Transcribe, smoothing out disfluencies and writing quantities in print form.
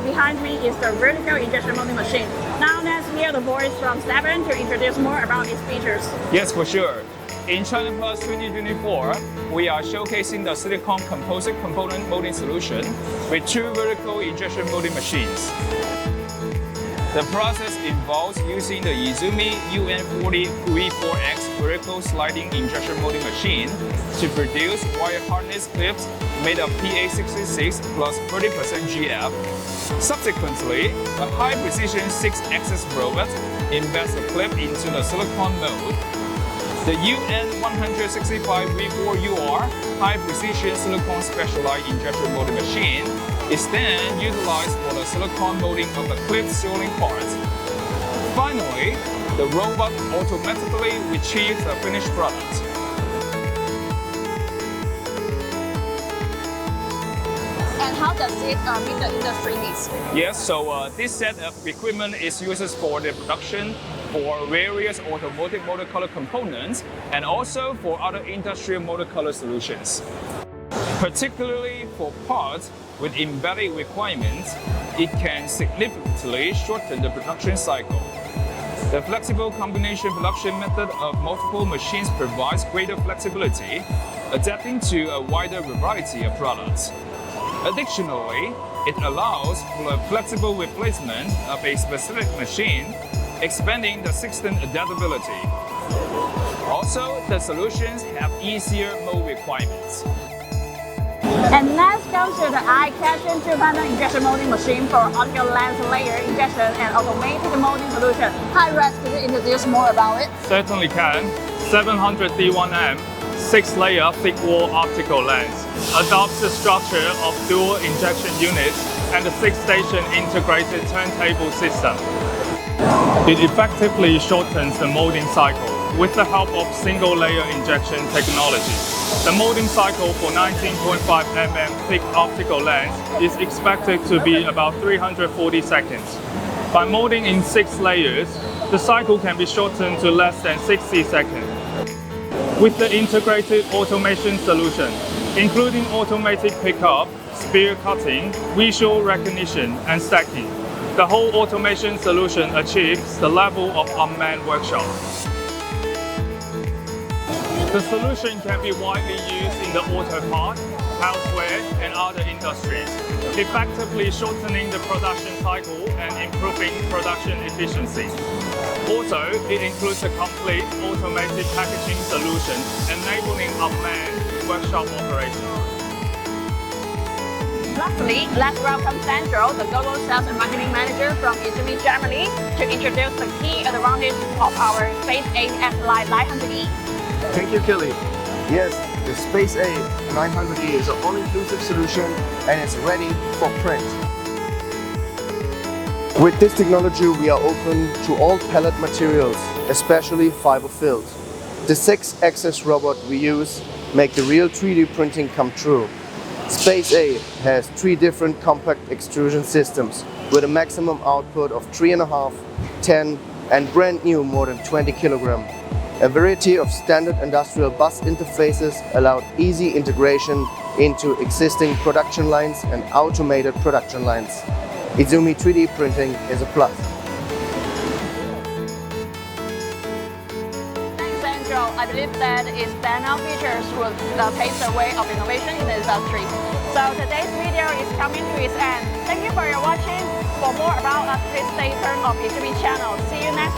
behind me is the vertical injection molding machine. Now let's hear the voice from Stephen to introduce more about its features. Yes, for sure. In Chinaplas 2024, we are showcasing the silicone composite component molding solution with 2 vertical injection molding machines. The process involves using the YIZUMI UN40 V4X vertical sliding injection molding machine to produce wire harness clips made of PA66 plus 30% GF. Subsequently, a high-precision 6-axis robot embeds the clip into the silicone mold. The UN165 V4UR high-precision silicone specialized injection molding machine is then utilized for the silicone molding of the clip sealing parts. Finally, the robot automatically retrieves the finished product. And how does it meet the industry needs? Yes, so this set of equipment is used for the production for various automotive motor color components and also for other industrial motor color solutions. Particularly for parts with embedded requirements, it can significantly shorten the production cycle. The flexible combination production method of multiple machines provides greater flexibility, adapting to a wider variety of products. Additionally, it allows for a flexible replacement of a specific machine, expanding the system adaptability. Also, the solutions have easier mold requirements. And let's go to the eye-catching 2-bundle injection molding machine for optical lens layer injection and automated molding solution. Hi Rex, could you introduce more about it? Certainly can. 700 D1M 6-layer thick wall optical lens adopts the structure of dual injection units and a 6-station integrated turntable system. It effectively shortens the molding cycle with the help of single-layer injection technology. The molding cycle for 19.5 mm thick optical lens is expected to be about 340 seconds. By molding in 6 layers, the cycle can be shortened to less than 60 seconds. With the integrated automation solution, including automatic pickup, spear cutting, visual recognition, and stacking, the whole automation solution achieves the level of unmanned workshop. The solution can be widely used in the auto part, houseware, and other industries, effectively shortening the production cycle and improving production efficiency. Also, it includes a complete automated packaging solution, enabling unmanned workshop operations. Lastly, let's welcome Sandro, the Global Sales and Marketing Manager from YIZUMI, Germany, to introduce the key advantage of our Space A F-Lite 900E. Thank you, Kelly. Yes, the Space A 900E is an all-inclusive solution and it's ready for print. With this technology, we are open to all pellet materials, especially fiber-filled. The 6-axis robot we use make the real 3D printing come true. Space A has 3 different compact extrusion systems with a maximum output of 3.5, 10 and brand new more than 20 kilograms. A variety of standard industrial bus interfaces allowed easy integration into existing production lines and automated production lines. YIZUMI 3D printing is a plus. Thanks, Sandro. I believe that its standout features will pave the way of innovation in the industry. So today's video is coming to its end. Thank you for your watching. For more about us, please stay tuned on YIZUMI channel. See you next